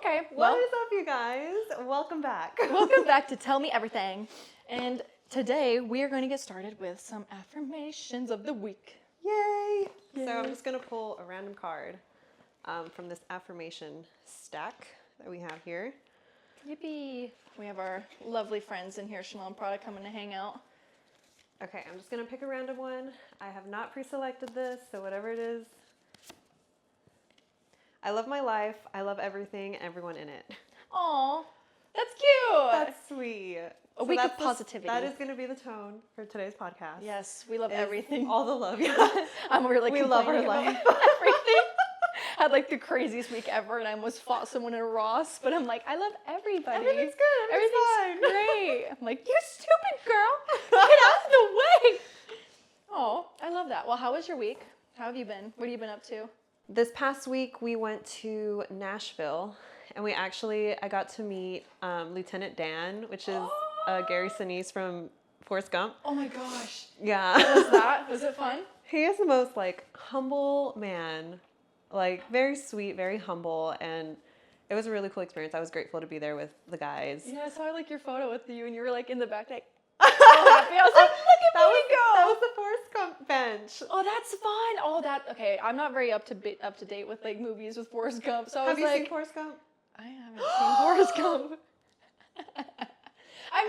Okay, well, What is up, you guys? Welcome back. welcome back to Tell Me Everything. And today we are going to get started with some affirmations of the week. Yay! Yay. So I'm just going to pull a random card from this affirmation stack that we have here. Yippee! We have our lovely friends in here, Chanel and Prada, coming to hang out. Okay, I'm just going to pick a random one. I have not pre-selected this, so whatever it is. I love my life. I love everything, everyone in it. Aw, that's cute! That's sweet. A week of that's positivity. That is going to be the tone for today's podcast. Yes, we love Is everything. All the love, yeah. I'm really We love our complaining life. about everything. Had like the craziest week ever, and I almost fought someone in a Ross, but I'm like, I love everybody. Everything's good. Everything's great. I'm like, you stupid girl, get out of the way. Oh, I love that. Well, how was your week? How have you been? What have you been up to? This past week, we went to Nashville, and I got to meet Lieutenant Dan, which is Gary Sinise from Forrest Gump. Oh my gosh. Yeah. How was that? Was it fun? He is the most humble man, very sweet, very humble, and it was a really cool experience. I was grateful to be there with the guys. Yeah, I saw your photo with you, and you were in the back, so happy. I was like, look at me go. That was the Forrest Gump bench. Oh, that's fun. Oh, okay. I'm not very up to date with movies with Forrest Gump, so I was Have you seen Forrest Gump? I haven't seen Forrest Gump.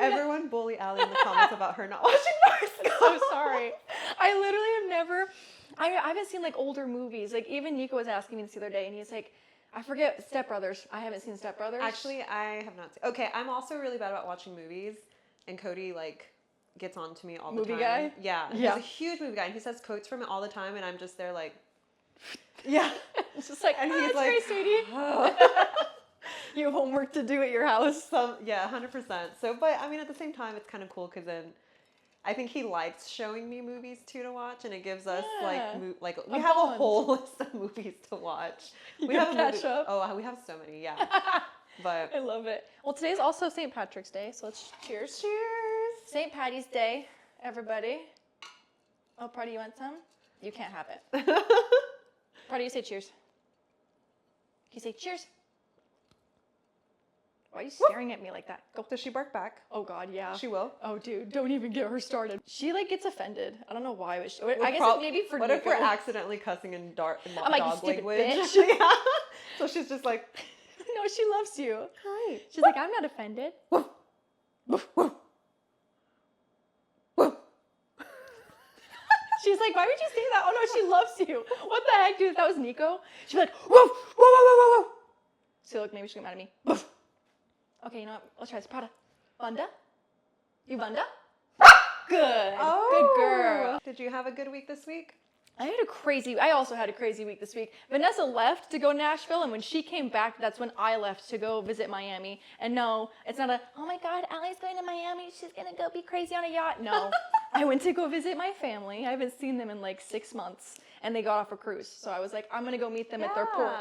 Everyone bully Allie in the comments about her not watching Forrest Gump. So sorry. I literally have never. I haven't seen older movies. Even Nico was asking me this the other day, and he's like, I forget Step Brothers. I haven't seen Step Brothers. Actually, I have not seen. Okay, I'm also really bad about watching movies, and Cody gets on to me all the time. Movie guy? Yeah. He's a huge movie guy, and he says quotes from it all the time, and I'm just there yeah. It's just and he's that's great, sweetie. Oh. You have homework to do at your house. 100%. So, but I mean, at the same time, it's kind of cool because then I think he likes showing me movies too to watch, and it gives us we have a whole list of movies to watch. We have catch up. Oh, we have so many, yeah. But I love it. Well, today's also St. Patrick's Day, so let's cheers. Cheers. St. Patty's Day, everybody. Oh, Prada, you want some? You can't have it. Prada, you say cheers. You say cheers. Why are you staring at me like that? Go. Does she bark back? Oh God, yeah. She will. Oh dude, don't even get her started. She gets offended. I don't know why, but I guess maybe for What Nico. if we're accidentally cussing in dog I'm like, you stupid language? bitch. Yeah. So she's just like, no, she loves you. hi. She's like, I'm not offended. Woof. Woof, woof. Woof. She's like, why would you say that? Oh no, she loves you. What the heck, dude? If that was Nico, she'd be like, woof, woof, woof, woof, woof. So look, maybe she'll get mad at me. Woof. Okay, you know what? Let's try this. Prada. Vanda? You Vanda? Good. Oh. Good girl. Did you have a good week this week? I also had a crazy week this week. Vanessa left to go to Nashville, and when she came back, that's when I left to go visit Miami. And no, it's not oh my God, Allie's going to Miami. She's going to go be crazy on a yacht. No, I went to go visit my family. I haven't seen them in 6 months, and they got off a cruise. So I was like, I'm going to go meet them at their port.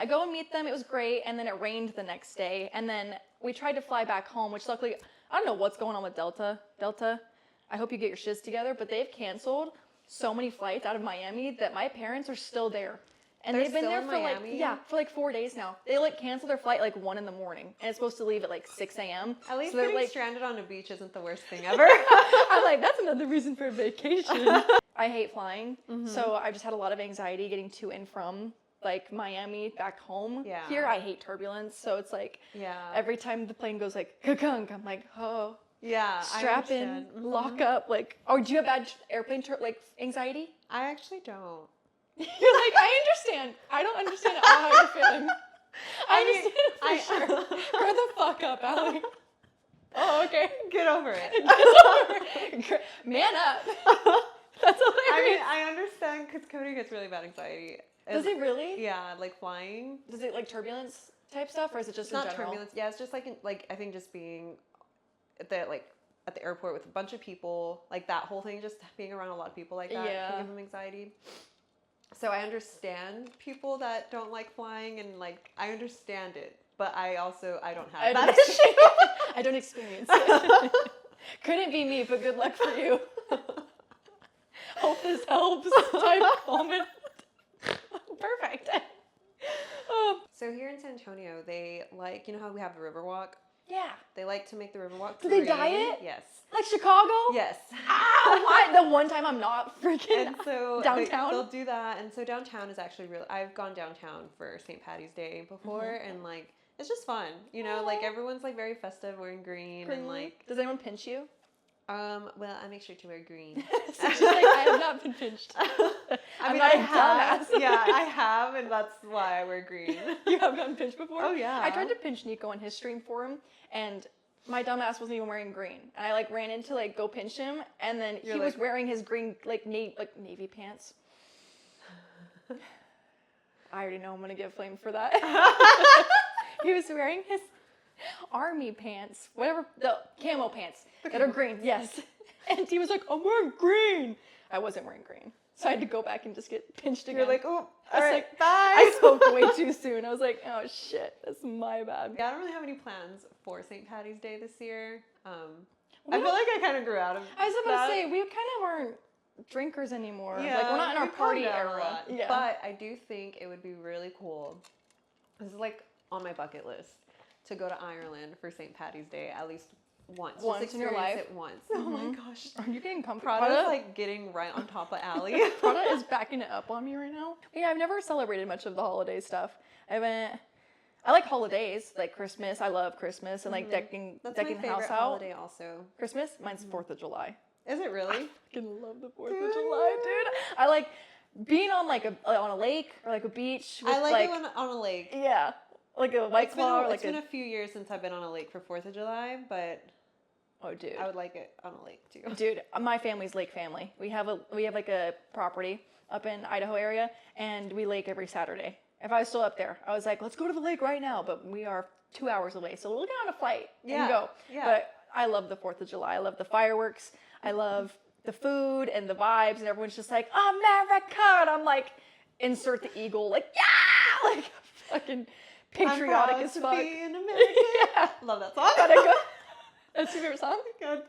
I go and meet them. It was great. And then it rained the next day. And then we tried to fly back home, which luckily, I don't know what's going on with Delta. I hope you get your shiz together, but they've canceled so many flights out of Miami that my parents are still there. And they've been there for 4 days now. They canceled their flight 1 in the morning, and it's supposed to leave at 6 a.m. At least so getting stranded on a beach isn't the worst thing ever. I'm like, that's another reason for a vacation. I hate flying, so I just had a lot of anxiety getting to and from Miami back home. Yeah. Here I hate turbulence, so it's every time the plane goes ka-kunk, I'm like, oh. Yeah, Strap in, lock up, oh, do you have bad airplane anxiety? I actually don't. You're like, I understand. I don't understand at all how you're feeling. I understand for sure. Grow the fuck up, Allie. Oh, okay. Get over it. Man up. That's hilarious. I understand because Cody gets really bad anxiety. Does it really? Yeah, flying. Does it turbulence type stuff, or is it just not in general? Turbulence? Yeah, it's just I think just being at the airport with a bunch of people, that whole thing, just being around a lot of people like that can give them anxiety. So I understand people that don't like flying, and I understand it, but I don't have that issue. I don't experience it. Couldn't be me, but good luck for you. Hope this helps. Type comment. Perfect. So here in San Antonio, they like, you know how we have the Riverwalk? Yeah. They like to make the Riverwalk Do free. they dye it? Yes. Like Chicago? Yes. Why? The one time I'm not freaking And so downtown. they'll do that. And so downtown is actually really, I've gone downtown for St. Patty's Day before, and like, it's just fun. You know, like everyone's like very festive wearing green. And like. Does anyone pinch you? Well, I make sure to wear green. So she's like, I have not been pinched. I mean, not I a have. dumbass. Yeah, I have, and that's why I wear green. You have gotten pinched before? Oh, yeah. I tried to pinch Nico on his stream for him, and my dumbass wasn't even wearing green. And I like ran in to like go pinch him, and then he was wearing his green like navy pants. I already know I'm gonna get flamed for that. He was wearing his army pants, whatever, the camo pants that are green, yes. And he was like, I'm wearing green. I wasn't wearing green. So I had to go back and just get pinched again. You're like, oh, all right, like, bye. I spoke way too soon. I was like, oh shit, that's my bad. Yeah, I don't really have any plans for St. Patty's Day this year. I feel like I kind of grew out of I was about to say, we kind of aren't drinkers anymore. Yeah, like, we're not in our party era. Yeah. But I do think it would be really cool. This is like on my bucket list to go to Ireland for St. Patty's Day at least once. Once in your life? It once. Oh my gosh. Are you getting comfortable? Prada's like getting right on top of Allie. Prada is backing it up on me right now. Yeah, I've never celebrated much of the holiday stuff. I like holidays, like Christmas. I love Christmas and like decking the house out. Holiday also. Christmas? Mine's 4th of July. Is it really? I fucking love the 4th of July, dude. I like being on like on a lake or like a beach. With, I like it when on a lake. Yeah. Like a White Claw. It's been a few years since I've been on a lake for 4th of July, but oh, dude, I would like it on a lake too. Dude, my family's lake family. We have like a property up in Idaho area, and we lake every Saturday. If I was still up there, I was like, let's go to the lake right now. But we are 2 hours away, so we'll get on a flight and go. Yeah. But I love the 4th of July. I love the fireworks. I love the food and the vibes, and everyone's just like, America, and I'm like, insert the eagle, like, yeah, like fucking patriotic as fuck. I'm proud to be an American. Yeah. Love that song. That's your favorite song?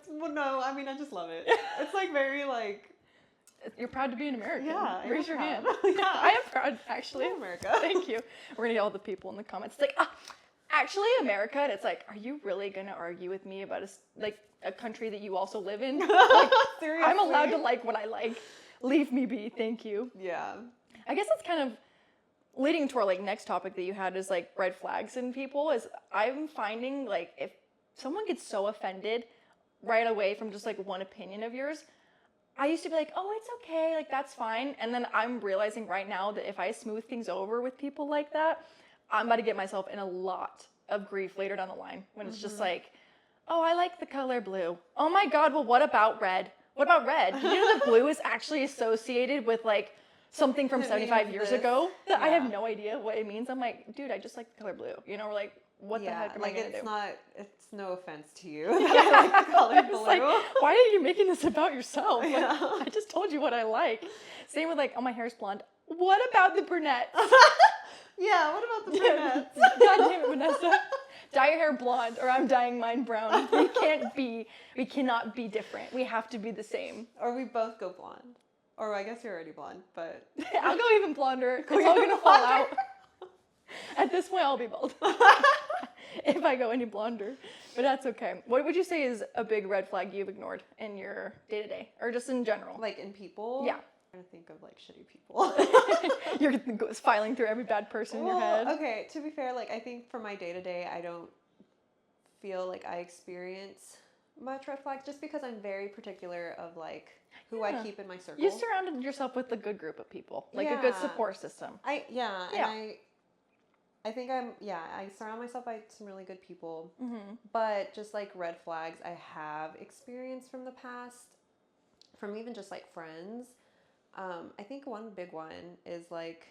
Well, no, I mean, I just love it. It's like very like... You're proud to be an American. Yeah, raise your hand. Yeah. I am proud, actually. I'm America. Thank you. We're gonna get all the people in the comments. It's like, actually, America. And it's like, are you really gonna argue with me about a country that you also live in? Like, seriously? I'm allowed to like what I like. Leave me be. Thank you. Yeah. I guess that's kind of leading to our like next topic that you had is like red flags in people. Is I'm finding like if someone gets so offended right away from just like one opinion of yours. I used to be like, oh, it's okay, like that's fine. And then I'm realizing right now that if I smooth things over with people like that, I'm about to get myself in a lot of grief later down the line when it's just like, oh, I like the color blue. Oh my God, well, what about red? What about red? Did you know that blue is actually associated with like something from 75 years ago that I have no idea what it means? I'm like, dude, I just like the color blue. You know, we're like, what the heck am I gonna do? It's no offense to you. I like the color blue. Like, why are you making this about yourself? Like, I just told you what I like. Same with like, oh, my hair's blonde. What about the brunettes? Yeah, what about the brunettes? God damn it, Vanessa. Dye your hair blonde or I'm dyeing mine brown. We cannot be different. We have to be the same. Or we both go blonde. Or I guess you're already blonde, but... I'll go even blonder. It's all gonna fall out. At this point, I'll be bald. If I go any blonder. But that's okay. What would you say is a big red flag you've ignored in your day-to-day? Or just in general? Like in people? Yeah. I'm trying to think of like shitty people. You're filing through every bad person in your head. Okay, to be fair, like I think for my day-to-day, I don't feel like I experience much red flags just because I'm very particular of like who I keep in my circle. You surrounded yourself with a good group of people, like a good support system. And I think I surround myself by some really good people, but just like red flags I have experienced from the past, from even just like friends. I think one big one is like,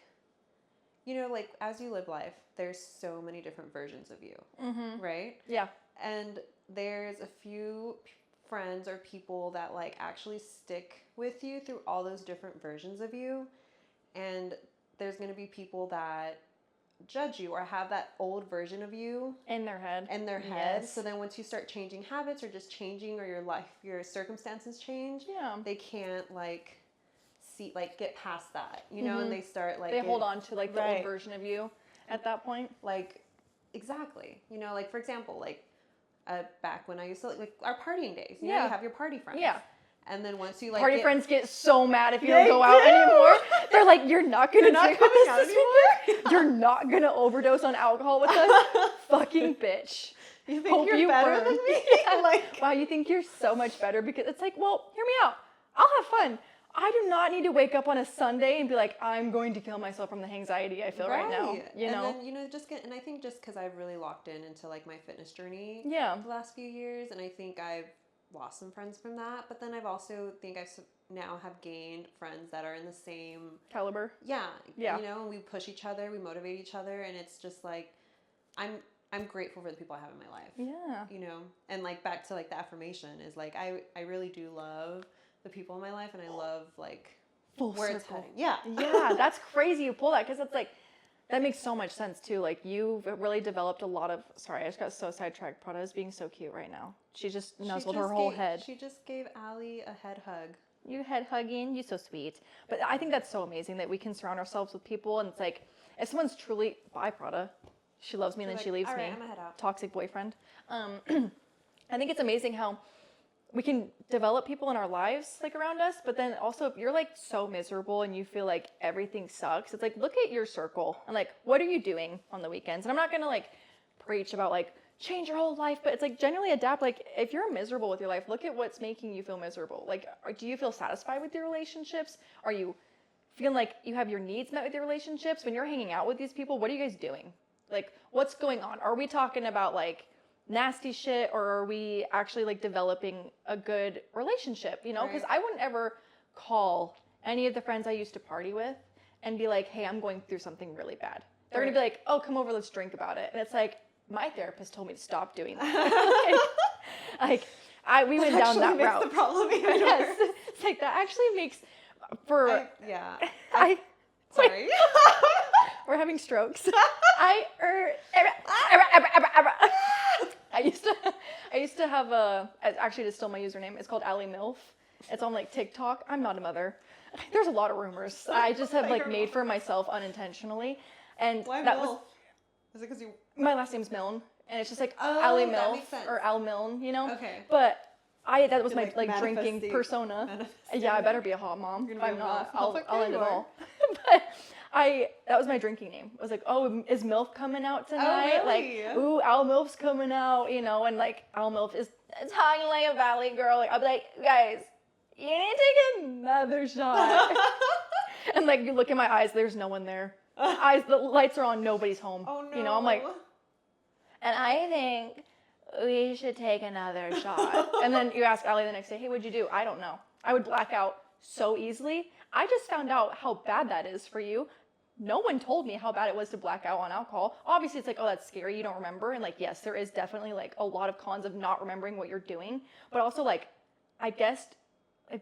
you know, like as you live life, there's so many different versions of you, right? Yeah. And there's a few friends or people that like actually stick with you through all those different versions of you. And there's going to be people that judge you or have that old version of you in their head. Yes. So then once you start changing habits or just changing or your circumstances change, they can't like get past that, you know, and they start like... They hold on to like the old version of you. at that point. Like, exactly. You know, like, for example, like, back when I used to, like our partying days. You know, you have your party friends. Yeah. And then once you, like, party friends get so mad if you don't go out anymore. They're like, you're not going to drink with us this weekend? You're not going to overdose on alcohol with us? Fucking bitch. You think you're better than me? Yeah. Like, wow, you think you're so much better? Because it's like, well, hear me out. I'll have fun. I do not need to wake up on a Sunday and be like, I'm going to kill myself from the anxiety I feel right now. You know? And then, you know, and I think just because I've really locked into, like, my fitness journey the last few years, and I think I've lost some friends from that, but then I've also now have gained friends that are in the same caliber. Yeah. You know, and we push each other, we motivate each other, and it's just like, I'm grateful for the people I have in my life. Yeah. You know, and like back to like the affirmation is like, I really do love the people in my life, and I love like full where circle. it's heading. Yeah. Yeah, that's crazy you pull that, because it's like, that makes so much sense too. Like, you've really developed a lot of, sorry, I just got so sidetracked. Prada is being so cute right now. She just nuzzled her whole head. She just gave Allie a head hug. You head hugging, you so sweet. But I think that's so amazing that we can surround ourselves with people, and it's like, if someone's truly, bye Prada, she loves me and then she leaves me. I'm gonna head out. Toxic boyfriend. I think it's amazing how we can develop people in our lives like around us, but then also if you're like so miserable and you feel like everything sucks, it's like, look at your circle and like, what are you doing on the weekends? And I'm not gonna like preach about like change your whole life, but it's like generally adapt. Like, if you're miserable with your life, look at what's making you feel miserable. Like, do you feel satisfied with your relationships? Are you feeling like you have your needs met with your relationships? When you're hanging out with these people, what are you guys doing? Like, what's going on? Are we talking about like nasty shit, or are we actually like developing a good relationship? You know, because I wouldn't ever call any of the friends I used to party with and be like, hey, I'm going through something really bad. They're gonna be like, oh, come over, let's drink about it. And it's like, my therapist told me to stop doing that. We went down that route. The problem even worse. Yes, it's like that actually makes Sorry. We're having strokes. I used to have actually to steal my username. It's called Allie MILF. It's on like TikTok. I'm not a mother. There's a lot of rumors. I just have like made for myself unintentionally. And why that MILF? Is it because you? My last name's Milne, and it's just like Allie MILF or Al Milne, you know. Okay. But that was my like drinking persona. Yeah, I better be a hot mom. If I'm not, I'll end it all. But that was my drinking name. I was like, oh, is MILF coming out tonight? Oh, really? Like, ooh, Al MILF's coming out, you know, and like Al MILF is talking like a valley girl. Like, I'll be like, guys, you need to take another shot. And like, you look in my eyes, there's no one there. The lights are on, nobody's home. Oh no. You know, I'm like, and I think we should take another shot. And then you ask Allie the next day, hey, what'd you do? I don't know. I would black out so easily. I just found out how bad that is for you. No one told me how bad it was to black out on alcohol. Obviously, it's like, oh, that's scary. You don't remember. And like, yes, there is definitely like a lot of cons of not remembering what you're doing. But also like, I guess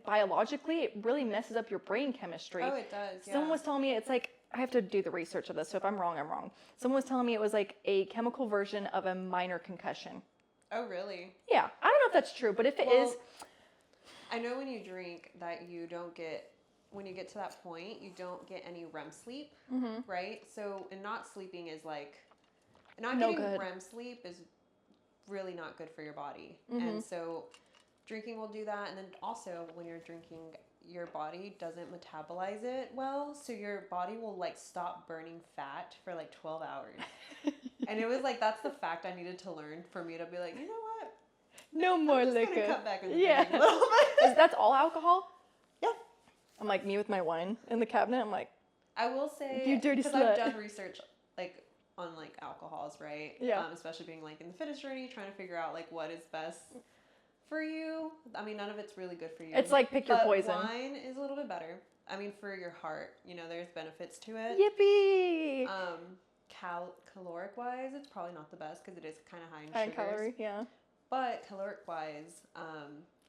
biologically, it really messes up your brain chemistry. Oh, it does. Yeah. Someone was telling me it's like, I have to do the research of this. So if I'm wrong, I'm wrong. Someone was telling me it was like a chemical version of a minor concussion. Oh, really? Yeah. I don't know if that's true, but if it is. I know when you drink that you don't get, when you get to that point, you don't get any REM sleep, right? So, and not sleeping is like, not getting REM sleep is really not good for your body. And so drinking will do that. And then also when you're drinking, your body doesn't metabolize it well. So your body will like stop burning fat for like 12 hours. And it was like, that's the fact I needed to learn for me to be like, you know what? No more liquor. I'm just gonna cut back on the drinking a little bit. That's all alcohol? Yeah. I'm like me with my wine in the cabinet. I'm like, I will say, you dirty because slut. I've done research like on like alcohols, right? Yeah. Especially being like in the fitness journey, trying to figure out like what is best for you. I mean, none of it's really good for you. It's like pick your poison. Wine is a little bit better. I mean, for your heart, you know, there's benefits to it. Yippee! Caloric wise, it's probably not the best because it is kind of high in high sugars. calorie, yeah. But caloric wise,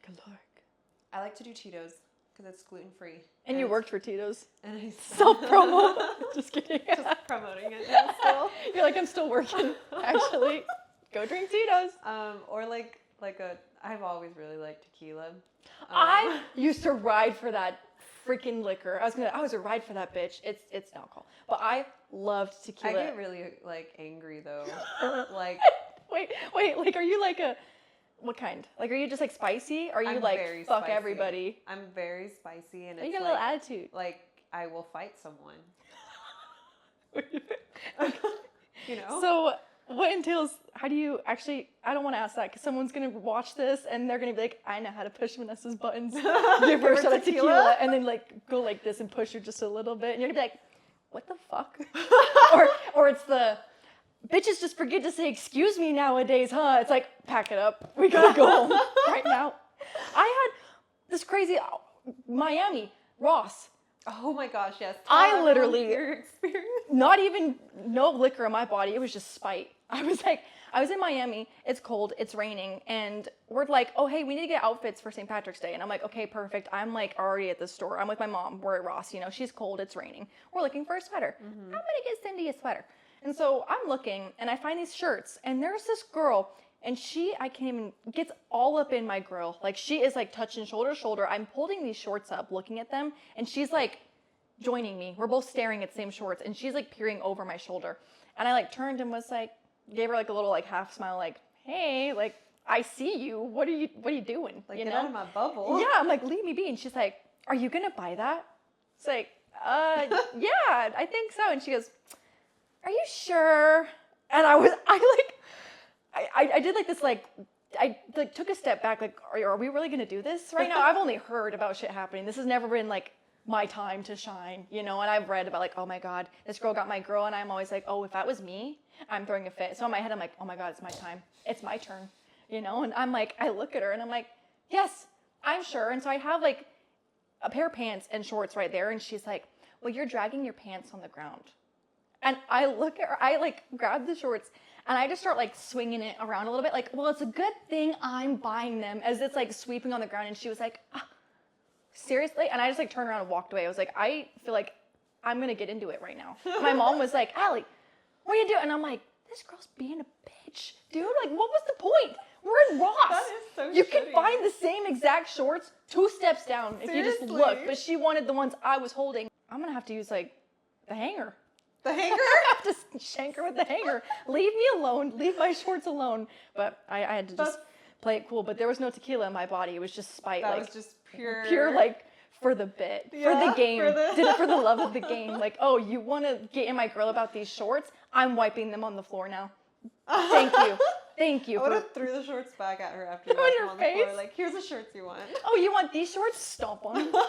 caloric. I like to do Cheetos because it's gluten free. And you worked for Tito's. And I self promo. Just kidding. Just promoting it now still. You're like, I'm still working. Actually, go drink Tito's. Or like I've always really liked tequila. I used to ride for that freaking liquor. I was a ride for that bitch. It's alcohol. But I loved tequila. I get really like angry though. Like wait, like are you like what kind? Like are you just like spicy? Or are you I'm like very fuck spicy. everybody? I'm very spicy and You it's got a like, little attitude. like I will fight someone. You know? So what entails, how do you actually, I don't want to ask that because someone's going to watch this and they're going to be like, I know how to push Vanessa's buttons. Give her a shot of tequila and then like go like this and push her just a little bit. And you're going to be like, what the fuck? or it's the, bitches just forget to say excuse me nowadays, huh? It's like, pack it up. We got to go home right now. I had this crazy, Miami, Ross. Oh my gosh, yes. I literally, your experience. not even, no liquor in my body. It was just spite. I was in Miami. It's cold. It's raining. And we're like, oh, hey, we need to get outfits for St. Patrick's Day. And I'm like, okay, perfect. I'm like already at the store. I'm with my mom. We're at Ross. You know, she's cold. It's raining. We're looking for a sweater. I'm going to get Cindy a sweater. And so I'm looking and I find these shirts. And there's this girl. And I can't even, gets all up in my grill. Like she is like touching shoulder to shoulder. I'm holding these shorts up, looking at them. And she's like joining me. We're both staring at the same shorts. And she's like peering over my shoulder. And I like turned and was like, gave her like a little like half smile, like, hey, like, I see you. What are you doing? Like, you get know? out of my bubble. Yeah, I'm like, leave me be. And she's like, are you going to buy that? It's like, yeah, I think so. And she goes, are you sure? And I did like this, like, I like took a step back, like, are we really going to do this right now? I've only heard about shit happening. This has never been like my time to shine, you know? And I've read about like, oh my God, this girl got my girl. And I'm always like, oh, if that was me, I'm throwing a fit. So in my head, I'm like, oh my God, it's my time. It's my turn, you know? And I'm like, I look at her and I'm like, yes, I'm sure. And so I have like a pair of pants and shorts right there. And she's like, well, you're dragging your pants on the ground. And I look at her, I like grab the shorts and I just start like swinging it around a little bit. Like, well, it's a good thing I'm buying them, as it's like sweeping on the ground. And she was like, seriously? And I just like turned around and walked away. I was like, I feel like I'm going to get into it right now. My mom was like, Allie, what are you doing? And I'm like, this girl's being a bitch, dude. Like, what was the point? We're in Ross. That is so You shitty. can find the same exact shorts 2 steps down if you just Seriously? look. But she wanted the ones I was holding. I'm going to have to use like the hanger. The hanger? I have to shank her with the hanger. Leave me alone. Leave my shorts alone. But I had to just play it cool. But there was no tequila in my body. It was just spite. That like, was just pure. Pure, like, for the bit. Yeah, for the game. Did it for the love of the game. Like, oh, you want to get in my grill about these shorts? I'm wiping them on the floor now. Thank you. Thank you. I would have threw the shorts back at her after you Throw left in them her on the floor. face? Like, here's the shirts you want. Oh, you want these shorts? Stomp on them.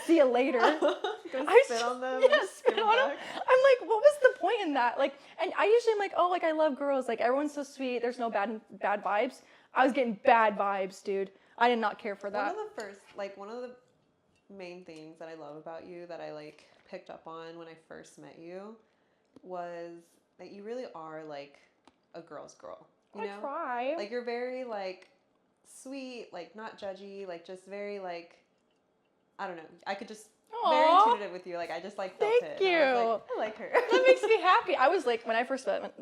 See you later. Go spit on them. Yeah, and spit give on them. back. I'm like, what was the point in that? Like, and I usually am like, oh, like I love girls. Like everyone's so sweet. There's no bad vibes. I was getting bad vibes, dude. I did not care for that. One of the main things that I love about you that I like picked up on when I first met you was that you really are like a girl's girl. You know? Try. Like you're very like sweet, like not judgy, like just very like, I don't know. I could just very intuitive with you. Like I just like felt Thank it. you. And I was like, I like her. That makes me happy. I was like, when I first met,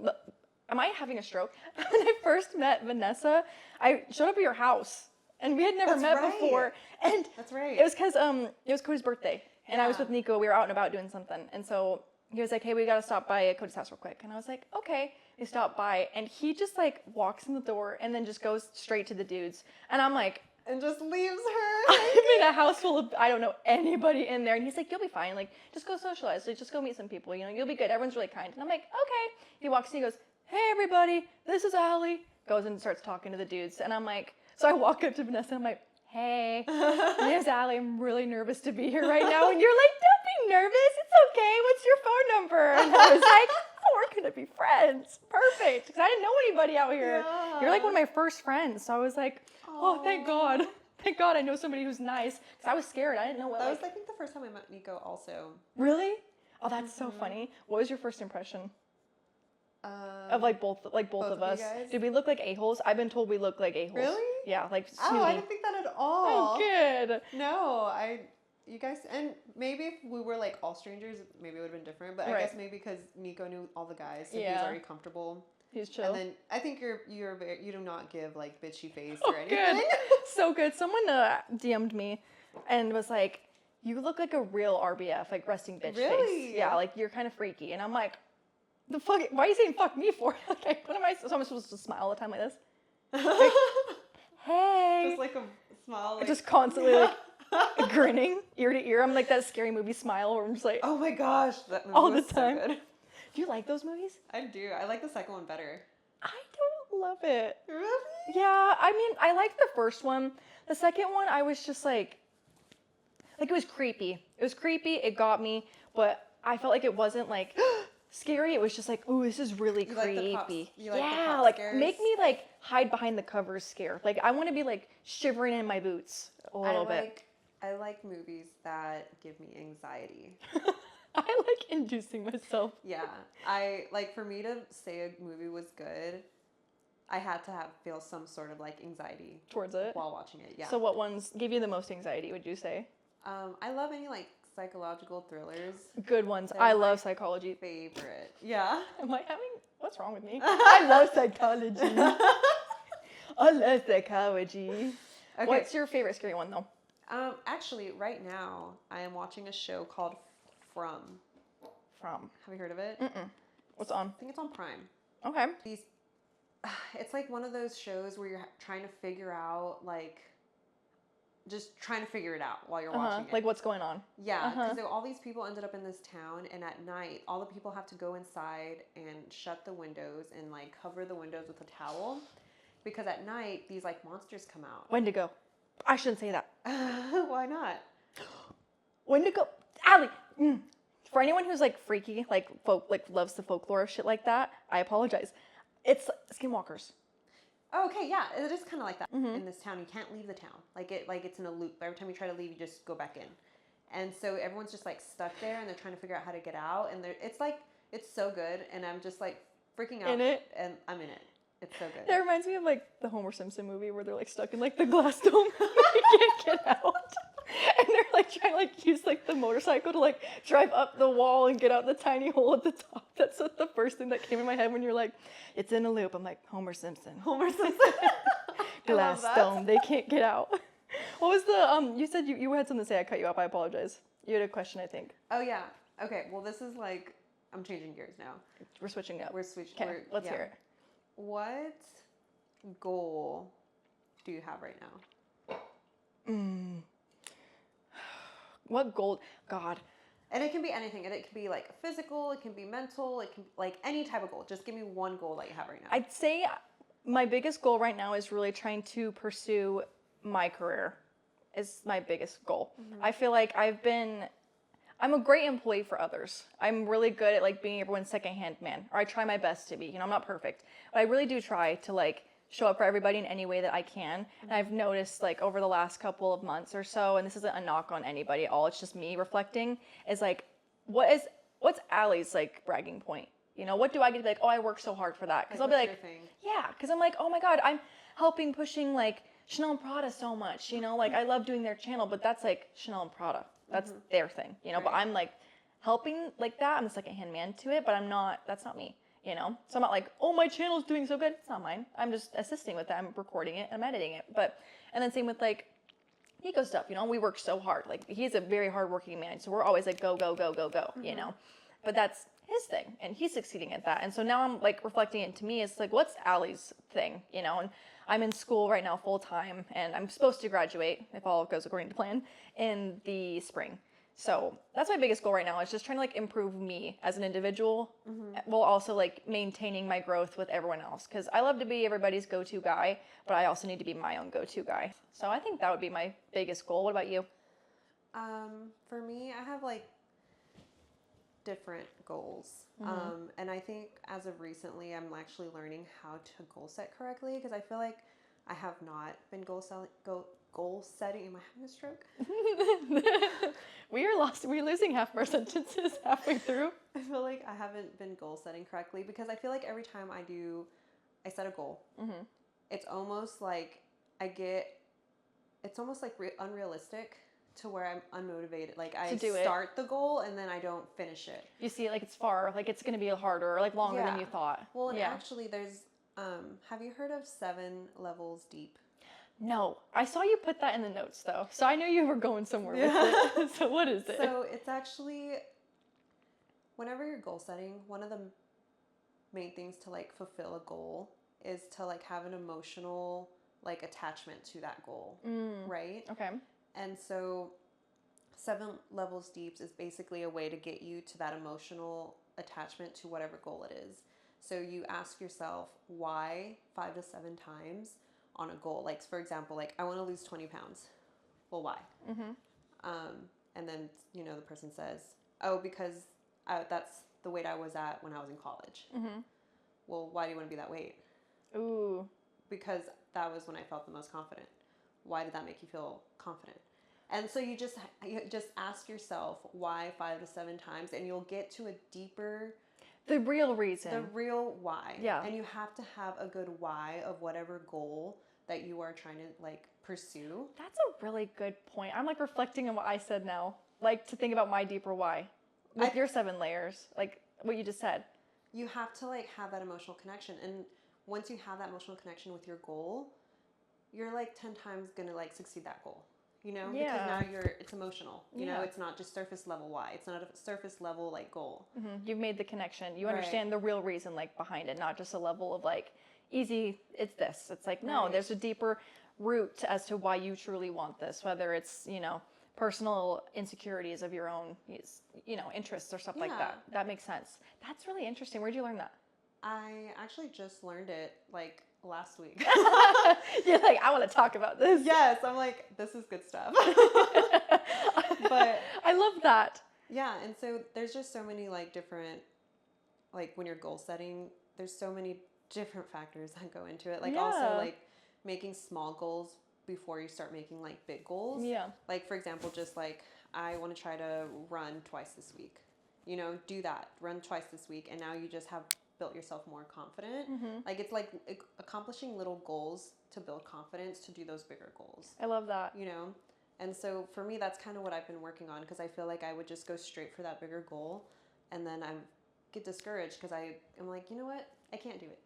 am I having a stroke? When I first met Vanessa, I showed up at your house and we had never That's met right. before. And That's right. it was because it was Cody's birthday and I was Yeah. with Nico. We were out and about doing something. And so he was like, hey, we got to stop by Cody's house real quick. And I was like, okay. He stopped by and he just like walks in the door and then just goes straight to the dudes. And I'm like, and just leaves her. I'm in a house full of, I don't know anybody in there. And he's like, you'll be fine. Like, just go socialize. Like, just go meet some people. You know, you'll be good. Everyone's really kind. And I'm like, okay. He walks in, he goes, hey, everybody, this is Allie. Goes and starts talking to the dudes. And I'm like, so I walk up to Vanessa and I'm like, hey, my name's Allie. I'm really nervous to be here right now. And you're like, don't be nervous. It's okay. What's your phone number? And I was like, oh, we're going to be friends. Perfect. Because I didn't know anybody out here. Yeah. You're like one of my first friends. So I was like, oh, thank God. Thank God I know somebody who's nice. Because I was scared. I didn't know what. That was, I think, the first time I met Nico also. Really? Oh, that's so funny. What was your first impression? Of like both of us. you guys? Did we look like a-holes? I've been told we look like a-holes. Really? Yeah, like snooty. Oh, I didn't think that at all. Oh, good. No, you guys, and maybe if we were like all strangers, maybe it would have been different. But I Right. guess maybe because Nico knew all the guys, so he was Yeah. already comfortable. He's chill. And then I think you do not give like bitchy face Oh, or anything. good. So good. Someone DM'd me and was like, you look like a real RBF, like resting bitch Really? face. Yeah, like you're kind of freaky. And I'm like, the fuck, why are you saying fuck me for? Like, what am I, so I'm supposed to smile all the time like this? Like, hey. Just like a smile. Like, just constantly like grinning ear to ear. I'm like that scary movie Smile where I'm just like, oh my gosh, that movie all was the time. so good. Do you like those movies? I do. I like the second one better. I don't love it. Really? Yeah, I mean, I liked the first one. The second one, I was just like it was creepy. It was creepy. It got me, but I felt like it wasn't like scary. It was just like, ooh, this is really creepy. Like make me like hide behind the covers scared. Like I want to be like shivering in my boots a little bit. I like movies that give me anxiety. I like inducing myself. Yeah. I like, for me to say a movie was good, I had to feel some sort of like anxiety towards it while watching it. Yeah. So what ones give you the most anxiety, would you say? I love any like psychological thrillers. Good ones. They're I love psychology. Favorite. Yeah. Am I having, what's wrong with me? I love psychology. I love psychology. Okay. What's your favorite scary one though? Actually, right now I am watching a show called From. Have you heard of it? Mm-mm. What's on? I think it's on Prime. Okay. It's like one of those shows where you're trying to figure out, like, just trying to figure it out while you're watching it. Like what's going on? Yeah, because all these people ended up in this town, and at night, all the people have to go inside and shut the windows and like cover the windows with a towel, because at night these like monsters come out. Wendigo. I shouldn't say that. Why not? Wendigo. Allie. For anyone who's like freaky, like loves the folklore shit like that, I apologize. It's skinwalkers. Oh, okay, yeah, it is kind of like that in this town. You can't leave the town. Like it's in a loop. Every time you try to leave, you just go back in. And so everyone's just like stuck there, and they're trying to figure out how to get out. And it's so good, and I'm just like freaking out. In it? And I'm in it. It's so good. That reminds me of like the Homer Simpson movie where they're like stuck in like the glass dome. They can't get out. And they're like trying to like use like the motorcycle to like drive up the wall and get out the tiny hole at the top. That's what the first thing that came in my head when you're like, it's in a loop. I'm like, Homer Simpson. Homer Simpson. Glass dome. They can't get out. What was the you said you had something to say. I cut you off. I apologize. You had a question, I think. Oh yeah. Okay. Well, this is like, I'm changing gears now. We're switching up. We're switching. Okay. Let's hear it. What goal do you have right now? What goal? God. And it can be anything. And it can be like physical, it can be mental, it can like any type of goal. Just give me one goal that you have right now. I'd say my biggest goal right now is really trying to pursue my career is my biggest goal. I feel like I'm a great employee for others. I'm really good at like being everyone's secondhand man, or I try my best to be. You know, I'm not perfect, but I really do try to like show up for everybody in any way that I can. And I've noticed like over the last couple of months or so, and this isn't a knock on anybody at all, it's just me reflecting, is like, what's Allie's like bragging point? You know, what do I get to be like, oh, I work so hard for that? Because I'll be like, yeah, because I'm like, oh my God, I'm pushing like Chanel and Prada so much, you know, like I love doing their channel, but that's like Chanel and Prada. That's their thing, you know, but I'm like helping like that. I'm the secondhand man to it, but that's not me, you know? So I'm not like, oh, my channel's doing so good. It's not mine. I'm just assisting with that. I'm recording it. I'm editing it. And then same with like Nico stuff, you know, we work so hard. Like he's a very hardworking man. So we're always like, go, go, go, go, go, you know, but that's his thing and he's succeeding at that. And so now I'm like reflecting it to me. It's like, what's Allie's thing, you know? And I'm in school right now full time and I'm supposed to graduate, if all goes according to plan, in the spring. So that's my biggest goal right now, is just trying to like improve me as an individual while also like maintaining my growth with everyone else. Because I love to be everybody's go-to guy, but I also need to be my own go-to guy. So I think that would be my biggest goal. What about you? For me, I have like different goals. And I think as of recently, I'm actually learning how to goal set correctly, because I feel like I have not been goal setting. Am I having a stroke? We're losing half of our sentences halfway through. I feel like I haven't been goal setting correctly, because I feel like every time I set a goal, it's almost like unrealistic to where I'm unmotivated. Like I start the goal and then I don't finish it. You see it like it's far, like it's going to be harder, or like longer than you thought. Well, and actually there's, have you heard of 7 levels deep? No, I saw you put that in the notes though, so I knew you were going somewhere with it. So what is it? So it's actually, whenever you're goal setting, one of the main things to like fulfill a goal is to like have an emotional like attachment to that goal, right? Okay. And so 7 levels deep is basically a way to get you to that emotional attachment to whatever goal it is. So you ask yourself why 5 to 7 times on a goal. Like, for example, like, I want to lose 20 pounds. Well, why? And then, you know, the person says, oh, because that's the weight I was at when I was in college. Well, why do you want to be that weight? Ooh. Because that was when I felt the most confident. Why did that make you feel confident? And so you just ask yourself why 5 to 7 times, and you'll get to a deeper... The real reason. The real why. Yeah. And you have to have a good why of whatever goal that you are trying to like pursue. That's a really good point. I'm like reflecting on what I said now, like to think about my deeper why with your 7 layers, like what you just said. You have to like have that emotional connection, and once you have that emotional connection with your goal, you're like 10 times gonna like succeed that goal. You know, because now it's emotional. You know, it's not just surface level why. It's not a surface level like goal. You've made the connection. You understand the real reason like behind it, not just a level of like easy. It's this. It's like no, there's a deeper root as to why you truly want this. Whether it's personal insecurities of your own, interests or stuff like that. That makes sense. That's really interesting. Where'd you learn that? I actually just learned it like last week. You're like, I want to talk about this. Yes, I'm like, this is good stuff. But I love that. Yeah, and so there's just so many like different, like when you're goal setting, there's so many different factors that go into it. Like also like making small goals before you start making like big goals. Yeah. Like for example, just like I want to try to run twice this week. You know, do that. Run twice this week, and now you just have built yourself more confident. Like it's like accomplishing little goals to build confidence to do those bigger goals. I love that. You know, and so for me that's kind of what I've been working on, because I feel like I would just go straight for that bigger goal, and then I get discouraged because I'm like, you know what, I can't do it.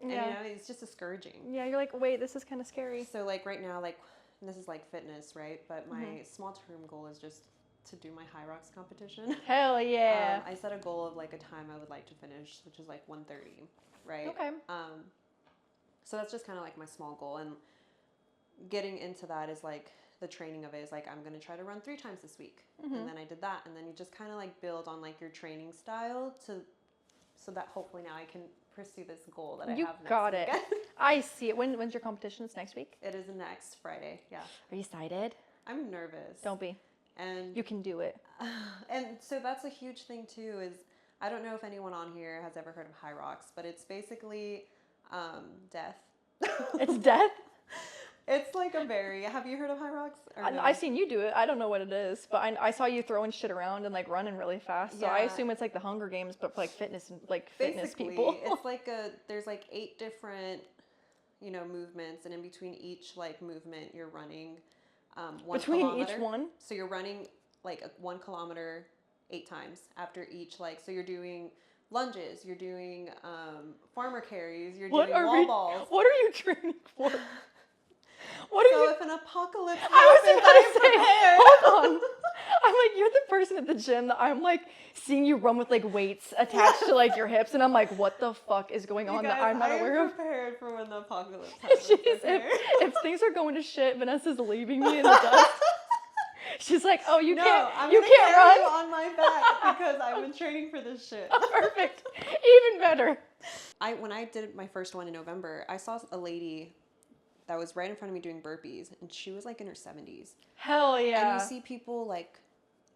And it's just discouraging. Yeah, you're like, wait, this is kind of scary. So like right now, like this is like fitness, right? But my small term goal is just to do my Hyrox competition. Hell yeah. I set a goal of like a time I would like to finish, which is like 1:30, right? Okay. So that's just kind of like my small goal, and getting into that is like the training of it is like I'm going to try to run 3 times this week. And then I did that, and then you just kind of like build on like your training style so that hopefully now I can pursue this goal that I have next week. You got it. I see it. When's your competition? It's next week? It is next Friday. Yeah. Are you excited? I'm nervous. Don't be. And you can do it. And so that's a huge thing too, is I don't know if anyone on here has ever heard of Hyrox, but it's basically death. It's death? It's like a berry. Have you heard of Hyrox? No? I've seen you do it. I don't know what it is, but I saw you throwing shit around and like running really fast. So I assume it's like the Hunger Games, but for like fitness and like fitness people. It's like there's like 8 different, movements, and in between each like movement you're running 1 between kilometer. Each one? So you're running like 1 kilometer 8 times after each, like, so you're doing lunges, you're doing farmer carries, you're doing wall balls. What are you training for? If an apocalypse happens, I'm prepared. Hold on. I'm like, you're the person at the gym that I'm like seeing you run with like weights attached to like your hips, and I'm like, what the fuck is going on that I'm not aware of? I'm prepared for when the apocalypse happens. If things are going to shit, Vanessa's leaving me in the dust. She's like, oh, you can't run. You on my back because I've been training for this shit. Perfect. Even better. When I did my first one in November, I saw a lady that was right in front of me doing burpees, and she was like in her 70s. Hell yeah. And you see people like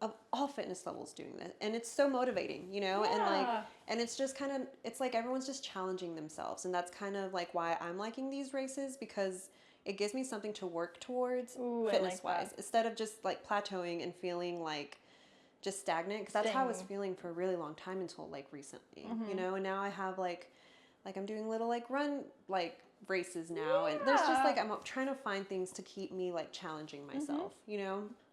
of all fitness levels doing this, and it's so motivating, and it's just kind of, it's like everyone's just challenging themselves, and that's kind of like why I'm liking these races, because it gives me something to work towards fitness wise, instead of just like plateauing and feeling like just stagnant, because that's how I was feeling for a really long time until like recently, and now I have like I'm doing little like run like races now, and there's just like I'm trying to find things to keep me like challenging myself.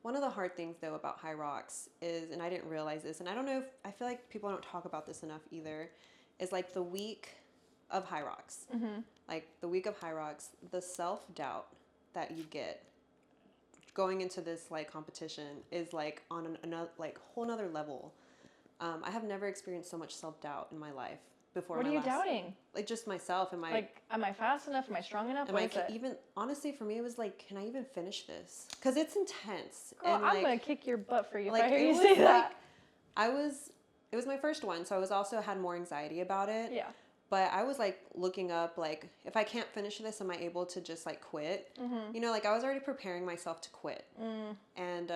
One of the hard things though about Hyrox is, and I didn't realize this, and I don't know if, I feel like people don't talk about this enough either, is like the week of Hyrox. Like the week of Hyrox, the self-doubt that you get going into this like competition is like on another like whole nother level. I have never experienced so much self-doubt in my life before. What are you doubting? Like just myself. Am I fast enough? Am I strong enough? Even honestly for me it was like, can I even finish this? Because it's intense. Girl, and I'm gonna kick your butt for you like, if I hear you say that. It was my first one, so I was also had more anxiety about it. Yeah. But I was like looking up like, if I can't finish this, am I able to just like quit? Mm-hmm. You know, like I was already preparing myself to quit. And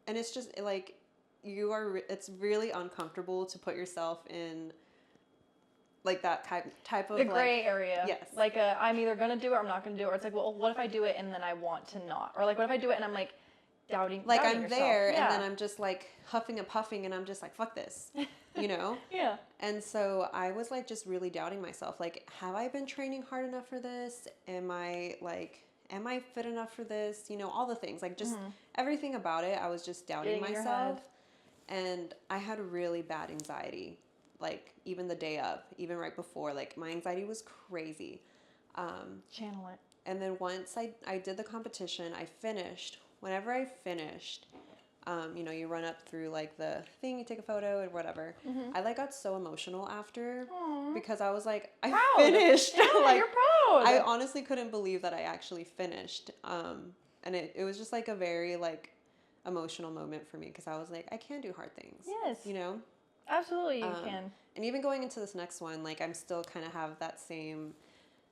it's just like it's really uncomfortable to put yourself in like that type of the gray area. Yes. Like I'm either gonna do it or I'm not gonna do it. Or it's like, well, what if I do it and then I want to not? Or like, what if I do it and I'm like doubting I'm yourself. there and then I'm just like huffing and puffing and I'm just like, fuck this, you know? Yeah. And so I was like just really doubting myself. Like, have I been training hard enough for this? Am I fit enough for this? You know, all the things, like just everything about it. I was just doubting myself. And I had really bad anxiety, like even the day of, even right before, like my anxiety was crazy. Channel it. And then once I did the competition, I finished. Whenever I finished, you know, you run up through like the thing, you take a photo and whatever. I like got so emotional after because I was like, I finished. Yeah, like, you're proud. I honestly couldn't believe that I actually finished. And it was just like a very like emotional moment for me because I was like, I can do hard things. Yes. You know? Absolutely you can. And even going into this next one, like I'm still kind of have that same